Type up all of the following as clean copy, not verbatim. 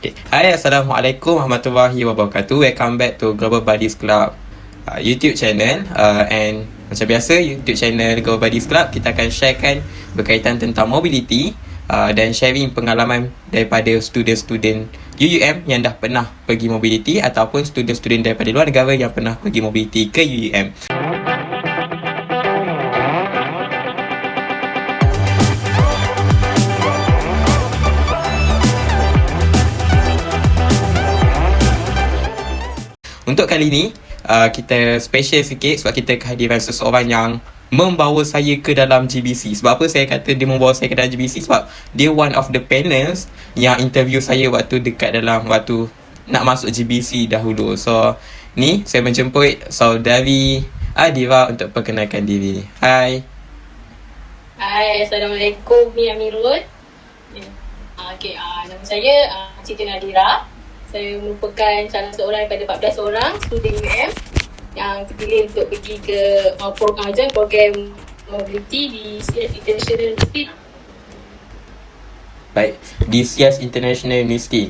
Okay. Hai, Assalamualaikum warahmatullahi wabarakatuh. Welcome back to Global Buddies Club YouTube channel. And macam biasa, YouTube channel Global Buddies Club, kita akan sharekan berkaitan tentang mobility dan sharing pengalaman daripada student-student UUM yang dah pernah pergi mobility ataupun student-student daripada luar negara yang pernah pergi mobility ke UUM. Untuk kali ni, kita special sikit sebab kita kehadiran seseorang yang membawa saya ke dalam GBC. Sebab apa saya kata dia membawa saya ke dalam GBC? Sebab dia one of the panels yang interview saya waktu nak masuk GBC dahulu. So, ni saya menjemput saudari Adira untuk perkenalkan diri. Hai. Hai, Assalamualaikum, ni Amirul. Okay, nama saya Siti Nadira. Saya merupakan salah seorang daripada 14 orang student UM yang terpilih untuk pergi ke program mobility di CS International University. Baik, di CS International University.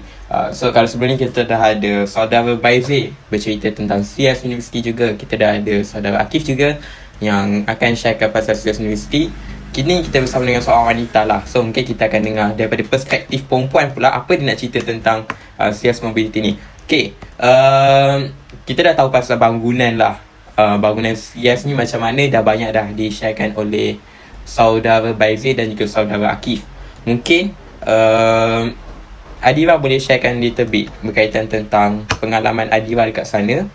So kalau sebelum ni kita dah ada saudara Baizir bercerita tentang CS University juga. Kita dah ada saudara Akif juga yang akan sharekan pasal CS University. Kini kita bersama dengan seorang wanita lah. So mungkin kita akan dengar daripada perspektif perempuan pula apa dia nak cerita tentang CS Mobility ni. Okay, kita dah tahu pasal bangunan lah. Bangunan CS ni macam mana dah banyak dah di-sharekan oleh saudara Baizir dan juga saudara Akif. Mungkin Adira boleh sharekan little bit berkaitan tentang pengalaman Adira dekat sana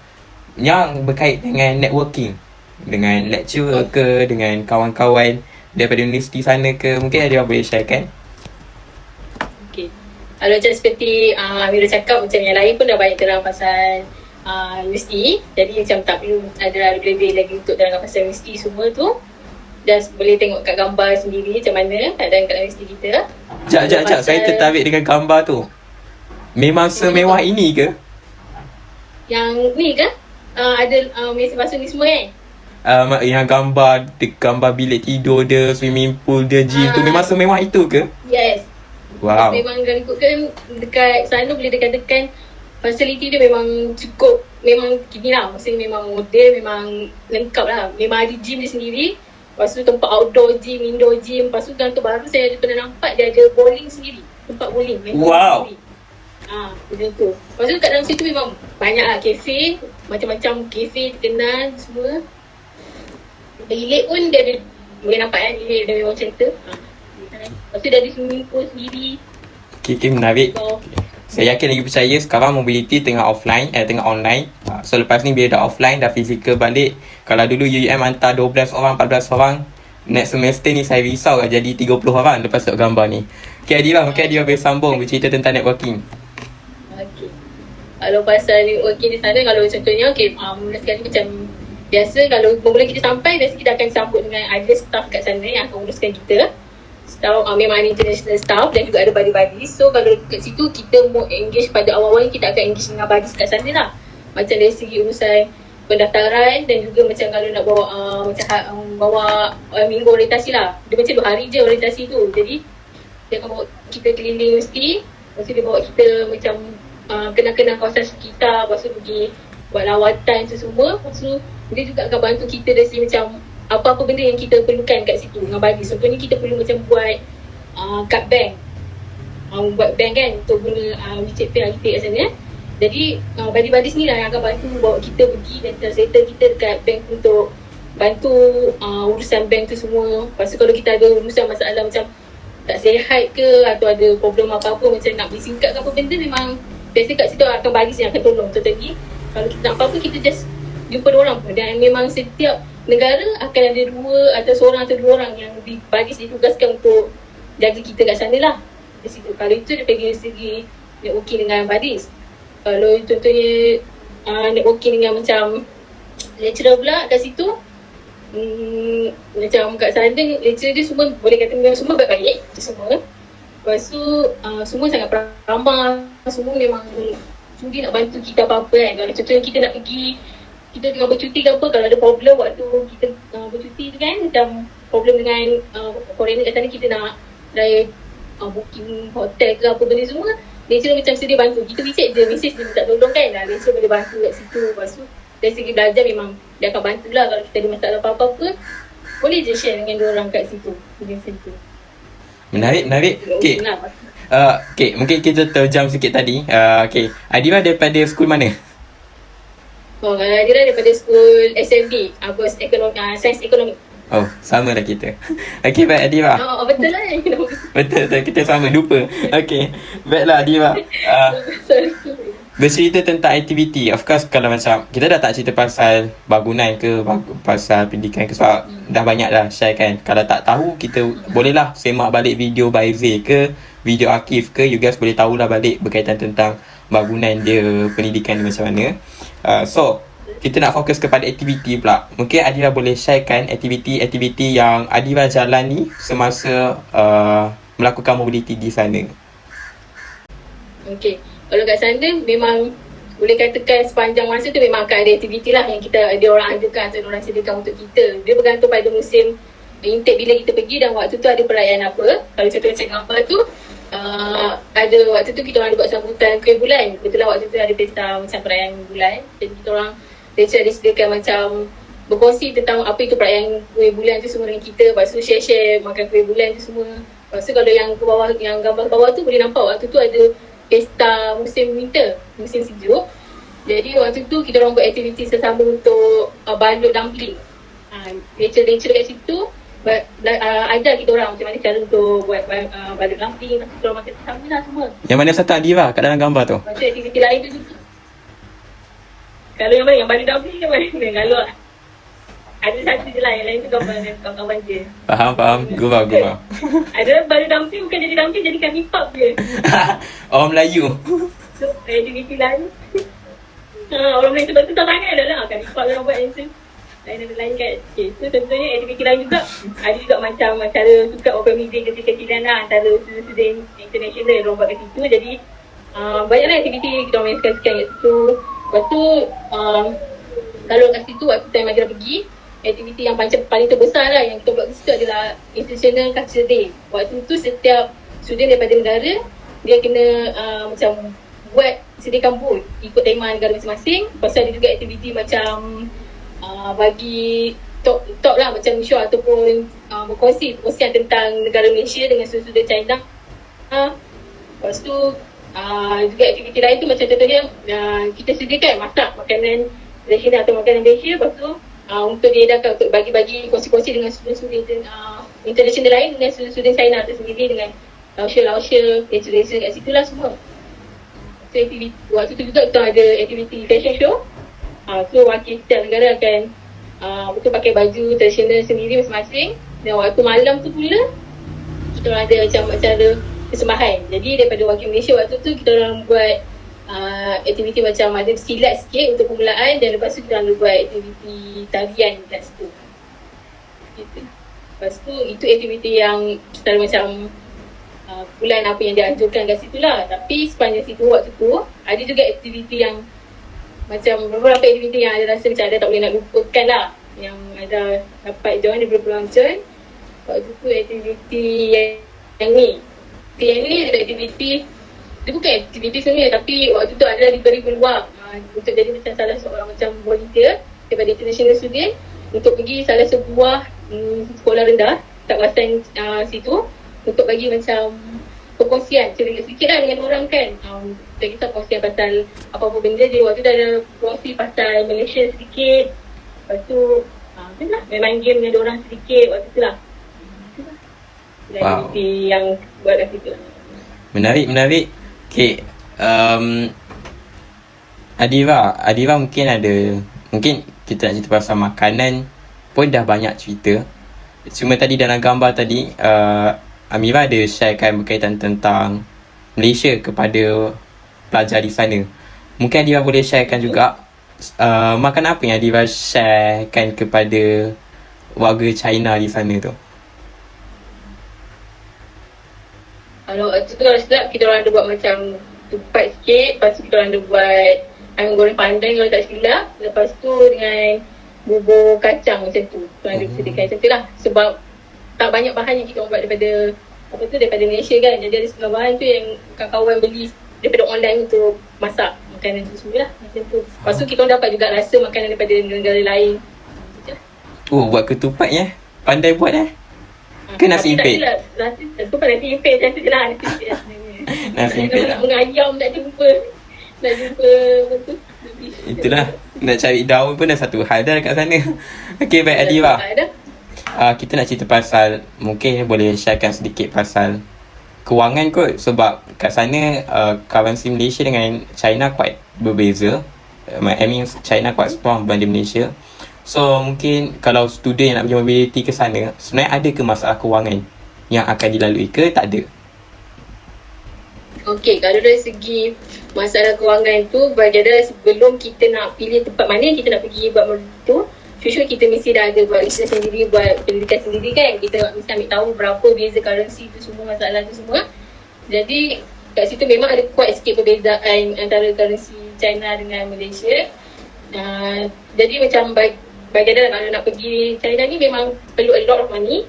yang berkait dengan networking, dengan lecturer ke, dengan kawan-kawan daripada universiti sana ke. Mungkin Adira boleh sharekan. Okay. Kalau macam seperti Amirul cakap, macam yang lain pun dah banyak terang pasal universiti. Jadi macam tak perlu ada lebih-lebih lagi untuk terangkan pasal universiti semua tu. Just boleh tengok kat gambar sendiri macam mana keadaan kat universiti kita. Sekejap, saya tertarik dengan gambar tu. Memang semewah ini ke? Yang ni ke? Ada mesin basuh ni semua kan? Yang gambar bilik tidur dia, swimming pool dia, gym tu memang semewah itu ke? Yes. Wow. Memang kalau ikutkan dekat sana boleh dikatakan fasiliti dia memang cukup, memang gini lah. Maksudnya memang model, memang lengkap lah. Memang ada gym dia sendiri. Lepas tu tempat outdoor gym, indoor gym. Lepas tu yang terbaru saya pernah nampak dia ada bowling sendiri. Tempat bowling. Wow. Sendiri. Macam tu. Lepas tu kat dalam situ memang banyak lah kafe. Macam-macam kafe terkenal semua. Bilik pun dia ada, boleh nampak kan bilik dia memang macam tu. Lepas tu dia ada swimming pool sendiri. Okay, menarik. Saya yakin lagi percaya sekarang mobility tengah offline, tengah online. So lepas ni bila dah offline, dah physical balik. Kalau dulu UUM hantar 12 orang, 14 orang, next semester ni saya risau lah jadi 30 orang lepas tengok gambar ni. Okay Adira, mungkin Adira boleh sambung bercerita tentang networking. Okay. Kalau pasal networking di sana, kalau contohnya mula sekali macam biasa, kalau mula kita sampai, biasa kita akan sambut dengan ada staff kat sana yang akan uruskan kita. Staff memang ada international staff dan juga ada buddy-buddies. So kalau kat situ kita mau engage pada awal-awal, kita akan engage dengan buddies kat sana lah. Macam dari segi urusan pendaftaran dan juga macam kalau nak bawa bawa minggu orientasi lah. Dia macam 2 hari je orientasi tu. Jadi dia akan bawa kita keliling universiti. Lepas tu dia bawa kita macam kenal-kenal kawasan sekitar. Lepas tu pergi buat lawatan tu semua. Lepas tu dia juga akan bantu kita dari segi macam apa-apa benda yang kita perlukan kat situ dengan buddies. Contohnya kita perlu macam buat kad bank. Buat bank kan untuk guna WeChat Pay, Alipay kat sana. Jadi buddy-buddies ni lah yang akan bantu bawa kita pergi dan translator kita dekat bank untuk bantu urusan bank tu semua. Lepas tu kalau kita ada urusan masalah macam tak sihat ke atau ada problem apa-apa macam nak beli SIM card ke apa benda, memang biasa kat situ akan buddies yang akan tolong. Contohnya kalau kita nak apa-apa, kita just jumpa diorang pun. Dan memang setiap negara akan ada 2 atau seorang atau 2 orang yang buddies ditugaskan untuk jaga kita kat sana lah. Di situ. Kalau itu dia pergi segi networking dengan buddies. Kalau contohnya networking dengan macam lecturer pula kat situ, macam kat sana lecturer dia semua boleh kata memang semua baik-baik semua. Lepas tu semua sangat ramah. Semua memang sudi nak bantu kita apa-apa kan. Kalau contohnya kita nak pergi, kita tengah bercuti ke apa, kalau ada problem waktu kita bercuti tu kan, macam problem dengan foreigner kat sana, kita nak booking hotel ke apa benda semua, Lecturer macam sedia bantu. Kita message je, message dia minta tolong kan. Lecturer boleh bantu kat situ. Lepas tu dari segi belajar memang dia akan bantulah. Kalau kita ada masalah apa-apa, boleh je share dengan diorang kat situ. Dengan situ. Menarik. Okay. Okay, mungkin kita terjam sikit tadi. Okay, Adira daripada skul mana? Oh, Adira daripada school SMD, Sains Ekonomi. Oh, sama dah kita. Okay, baik Adira. Oh, betul lah. Betul, kita sama, lupa. Okay, baiklah Adira. Sorry. Bercerita tentang aktiviti. Of course, kalau macam kita dah tak cerita pasal bangunan ke, pasal pendidikan ke, sebab dah banyak dah share kan. Kalau tak tahu, kita bolehlah semak balik video Baize ke, video Akif ke, you guys boleh tahulah balik berkaitan tentang bangunan dia, pendidikan dia macam mana. So, kita nak fokus kepada aktiviti pula. Mungkin Adira boleh sharekan aktiviti-aktiviti yang Adira jalani semasa melakukan mobility di sana. Okay. Kalau kat sana memang boleh katakan sepanjang masa tu memang akan ada aktiviti lah yang dia orang ajukan atau orang sediakan untuk kita. Dia bergantung pada musim intake bila kita pergi dan waktu tu ada perayaan apa. Kalau contoh macam gambar tu, ada waktu tu kita orang ada buat sambutan kuih bulan. Kebetulan waktu tu ada pesta macam perayaan bulan. Jadi kita orang ada sediakan macam berkongsi tentang apa itu perayaan kuih bulan tu semua dengan kita. Lepas tu share-share makan kuih bulan tu semua. Lepas tu kalau yang ke bawah, yang gambar bawah tu boleh nampak waktu tu ada pesta musim winter, musim sejuk. Jadi waktu tu kita orang buat aktiviti sesama untuk balut dumpling. Lecturer kat situ ajar kita orang macam mana cara untuk buat balut dumpling. Lepas tu kita orang makan sama lah semua. Yang mana satu Adira kat dalam gambar tu? Lepas tu aktiviti lain tu juga. Kalau yang mana, yang balut dumpling yang mana? Kalau ada satu je lah, yang lain tu gambar dengan kawan-kawan je. Faham. Gurau. Ada balut dumpling bukan jadi dumpling, jadi kami pub je. Orang Melayu. So, aktiviti lain. Orang Melayu sebab tu tak tangan dah lah. Kami pub yang buat yang tu. Lain kat. Okay. So contohnya aktiviti lain juga. Ada juga macam cara tukar open meeting kecil-kecilan lah antara student international yang orang buat kat situ. Jadi banyaklah aktiviti kita orang main sekarang kat situ. Lepas tu kalau kat situ waktu time Adira pergi, aktiviti yang macam paling terbesar lah yang kita buat kat situ adalah International Culture Day. Waktu tu setiap student daripada negara dia kena macam buat sediakan booth ikut tema negara masing-masing. Lepas tu ada juga aktiviti macam bagi talk lah, macam show ataupun berkongsi tentang negara Malaysia dengan student China. Lepas tu juga aktiviti lain tu macam contohnya kita sediakan masak makanan Malaysia atau makanan Malaysia. Lepas tu untuk diedarkan untuk bagi-bagi kongsi-kongsi dengan student international lain, dengan student China tu sendiri, dengan lausher lecturer kat situ lah semua. So aktiviti waktu tu juga kita ada aktiviti fashion show. So wakil setiap negara akan betul pakai baju tradisional sendiri masing-masing. Dan waktu malam tu pula kita orang ada macam acara persembahan. Jadi daripada wakil Malaysia waktu tu kita orang buat aktiviti macam ada silat sikit untuk permulaan, dan lepas tu kita orang buat aktiviti tarian kat situ. Gitu. Lepas tu itu aktiviti yang secara macam bulan apa yang dianjurkan kat situ lah. Tapi sepanjang situ waktu tu ada juga aktiviti yang macam beberapa aktiviti yang ada rasa macam ada tak boleh nak lupakan lah, yang ada dapat join daripada peluang join. Waktu tu aktiviti yang ni ada aktiviti, dia bukan aktiviti sebenarnya, tapi waktu tu adalah diberi peluang untuk jadi macam salah seorang macam volunteer daripada international student untuk pergi salah sebuah sekolah rendah kat kawasan situ untuk bagi macam perkongsian sedikit lah dengan orang kan. Tak kisah perkongsian pasal apa-apa benda je. Waktu tu ada perkongsi pasal Malaysia sedikit. Lepas tu main game dengan orang sedikit waktu tu lah. Wow. Yang buat kat situ lah. Menarik. Okay, Adira mungkin kita nak cerita pasal makanan pun dah banyak cerita. Cuma tadi dalam gambar tadi Amira ada sharekan berkaitan tentang Malaysia kepada pelajar di sana. Mungkin Adira boleh sharekan juga makanan apa yang Adira sharekan kepada warga China di sana tu. Kalau sedap kita orang ada buat macam tupat sikit. Lepas tu kita orang ada buat ayam goreng pandai kalau tak silap. Lepas tu dengan bubur kacang macam tu. Kita orang ada sediakan macam tu lah. Sebab tak banyak bahan yang kita orang buat daripada Malaysia kan. Jadi ada setengah bahan tu yang kawan-kawan beli daripada online untuk masak makanan tu semua lah, macam tu. Lepas tu kita orang dapat juga rasa makanan daripada negara lain. Oh, buat ketupat pandai buat ke nasi impit? Nasi nasi impit macam tu je lah. Nasi impit lah sebenarnya. Nasi impit lah. Mengayam nak jumpa apa tu. Itulah, nak cari daun pun dah satu hal dah dekat sana. Okay, baik Adiba. Kita nak cerita pasal, mungkin boleh sharekan sedikit pasal kewangan kot. Sebab kat sana currency Malaysia dengan China quite berbeza. I mean China quite strong berbanding Malaysia. So mungkin kalau student yang nak pergi mobility ke sana, sebenarnya ada ke masalah kewangan yang akan dilalui ke tak ada? Okey, kalau dari segi masalah kewangan tu, bagi ada sebelum kita nak pilih tempat mana yang kita nak pergi buat mobility tu, sure kita mesti dah ada buat research sendiri, buat pendidikan sendiri kan. Kita mesti ambil tahu berapa beza currency tu semua, masalah tu semua. Jadi kat situ memang ada quite sikit perbezaan antara currency China dengan Malaysia. Jadi macam bagi ada kalau nak pergi China ni memang perlu a lot of money.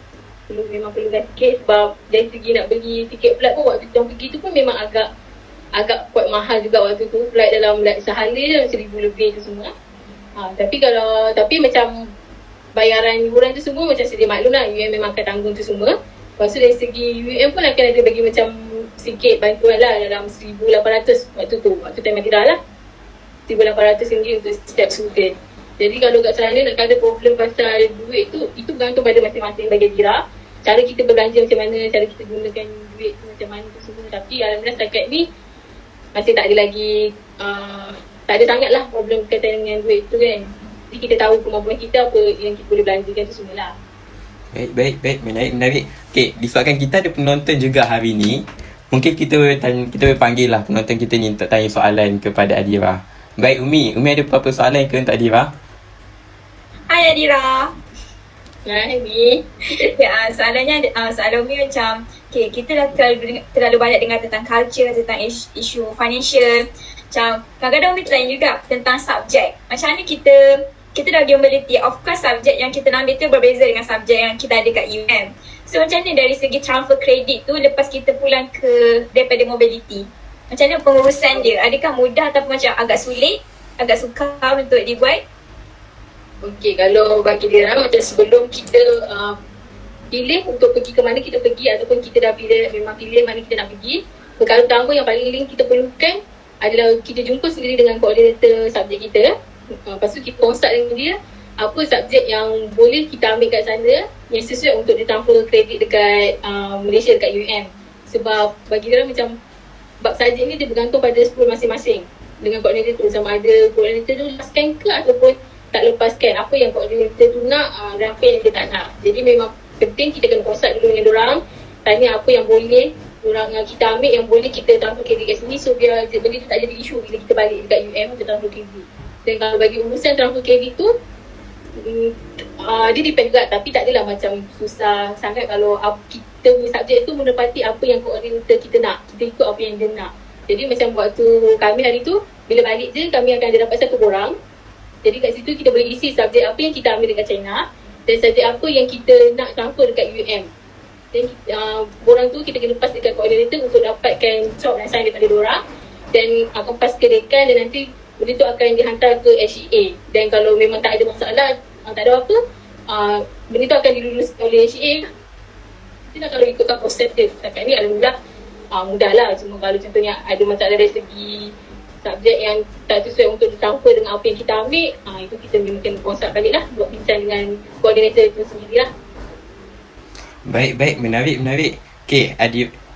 Memang perlu sikit sebab dari segi nak beli tiket flight pun waktu kita pergi tu pun memang agak quite mahal juga waktu tu. Flight dalam sehari je macam 1,000 lebih tu semua. Tapi macam bayaran yuran tu semua macam sedia maklum lah, UM memang akan tanggung tu semua. Lepas tu dari segi UM pun akan ada bagi macam sikit bantuan lah dalam 1,800 waktu time Madinah lah, RM1,800 untuk setiap student. Jadi kalau kat sana nak ada problem pasal duit tu, itu bergantung pada masing-masing bagi dira. Cara kita berbelanja macam mana, cara kita gunakan duit tu macam mana tu semua. Tapi alhamdulillah setakat ni masih tak ada lagi tak ada sangat lah problem berkaitan dengan duit tu kan. Jadi kita tahu kemampuan kita apa yang kita boleh belanjakan tu semua lah. Baik. Menarik. Okay, disebabkan kita ada penonton juga hari ni, mungkin kita boleh panggil lah penonton kita ni untuk tanya soalan kepada Adira. Baik Umi ada apa-apa soalan ke untuk Adira? Hai Adira. Hai Umi. Soalannya soalan Umi macam, okay, kita dah terlalu banyak dengar tentang culture, tentang isu financial. Macam kadang-kadang Umi tanya juga tentang subjek. Macam mana kita dah mobility, of course subjek yang kita nak ambil tu berbeza dengan subjek yang kita ada kat UM. So macam mana dari segi transfer kredit tu lepas kita pulang daripada mobility? Macam mana pengurusan dia? Adakah mudah ataupun macam agak sulit, agak sukar untuk dibuat? Okey, kalau bagi dia macam sebelum kita pilih untuk pergi ke mana kita pergi ataupun kita dah memang pilih mana kita nak pergi, perkara utama yang paling kita perlukan adalah kita jumpa sendiri dengan koordinator subjek kita. Lepas tu kita consult dengan dia apa subjek yang boleh kita ambil kat sana yang sesuai untuk ditransfer kredit dekat Malaysia, dekat UM. Sebab bagi dia macam bab subjek ni dia bergantung pada school masing-masing dengan koordinator tu, sama ada koordinator tu lepaskan ke ataupun tak lepaskan apa yang koordinator tu nak dan apa yang dia tak nak. Jadi memang penting kita kena consult dulu dengan diorang, tanya apa yang boleh diorang kita ambil yang boleh kita transfer kredit kat sini, so biar benda tu tak jadi isu bila kita balik dekat UM untuk transfer kredit. Dan kalau bagi urusan transfer kredit tu dia depend juga, tapi tak adalah macam susah sangat kalau kita punya subjek tu menepati apa yang koordinator kita nak, kita ikut apa yang dia nak. Jadi macam waktu kami hari tu, bila balik je kami akan ada dapat satu borang. Jadi kat situ kita boleh isi subjek apa yang kita ambil dekat China dan subjek apa yang kita nak transfer dekat UM. Dan borang tu kita kena pass dekat koordinator untuk dapatkan job dan sign daripada diorang, dan akan pass ke dekan dan nanti benda tu akan dihantar ke HEA. Dan kalau memang tak ada masalah, tak ada apa, benda tu akan dilulus oleh HEA. Jadi kalau ikutkan proses dia setakat ni alhamdulillah mudah lah. Cuma kalau contohnya ada masalah dari segi subjek yang tak sesuai untuk ditransfer dengan apa yang kita ambil, itu kita mungkin consult balik lah, buat bincang dengan koordinator itu sendiri lah. Baik, menarik. Okay,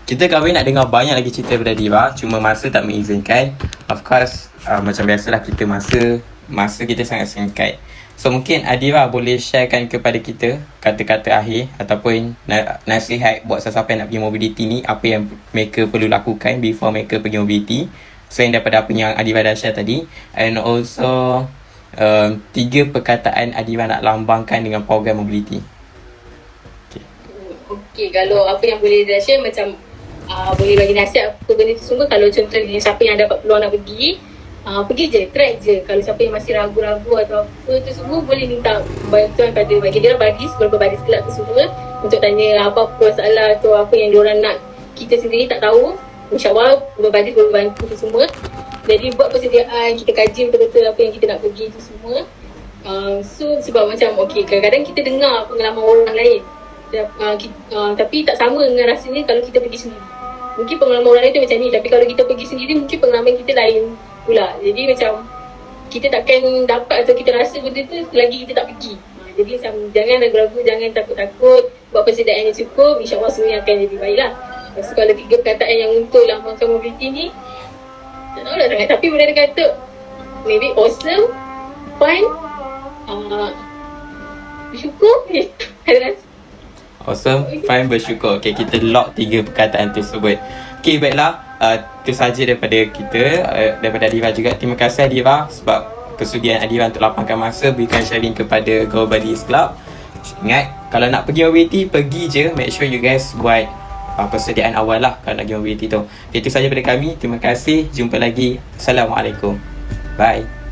kita kahwin nak dengar banyak lagi cerita daripada Adira, cuma masa tak mengizinkan. Of course, macam biasalah kita masa kita sangat singkat. So mungkin Adira boleh sharekan kepada kita kata-kata akhir ataupun nasihat buat sesiapa yang nak pergi mobility ni, apa yang mereka perlu lakukan before mereka pergi mobility. Selain daripada apa yang Adira dah share tadi, and also 3 perkataan Adira nak lambangkan dengan program mobility. Okay, kalau apa yang boleh dia share macam boleh bagi nasihat apa benda tu semua. Kalau contohnya siapa yang dapat peluang nak pergi, pergi je, try je. Kalau siapa yang masih ragu-ragu atau apa tu semua, boleh minta bantuan pada bagi dia badis, beberapa badis kelab tu semua untuk tanya apa-apa masalah atau apa yang diorang nak kita sendiri tak tahu. InsyaAllah berbanding berbantu tu semua. Jadi buat persediaan, kita kaji betul-betul apa yang kita nak pergi tu semua. So sebab macam kadang-kadang kita dengar pengalaman orang lain, tapi tak sama dengan rasanya kalau kita pergi sendiri. Mungkin pengalaman orang lain tu macam ni, tapi kalau kita pergi sendiri mungkin pengalaman kita lain pula. Jadi macam kita takkan dapat atau kita rasa benda tu selagi kita tak pergi. Jadi macam jangan ragu-ragu, jangan takut-takut, buat persediaan yang cukup, insyaAllah semuanya akan jadi baik lah. Lepas tu kalau 3 perkataan yang untuk lambangkan mobility ni, tak tahu lah sangat, tapi boleh kata maybe awesome, fun, bersyukur. Ada rasa Awesome, fine, bersyukur. Okay, kita lock 3 perkataan tersebut. Okay, baiklah. Itu sahaja daripada kita, daripada Adira juga. Terima kasih Adira sebab kesudian Adira untuk lapangkan masa berikan sharing kepada Globalies Club. Ingat, kalau nak pergi mobility, pergi je. Make sure you guys buat persediaan awal lah kalau nak pergi mobility tu. Okay, itu sahaja daripada kami. Terima kasih. Jumpa lagi. Assalamualaikum. Bye.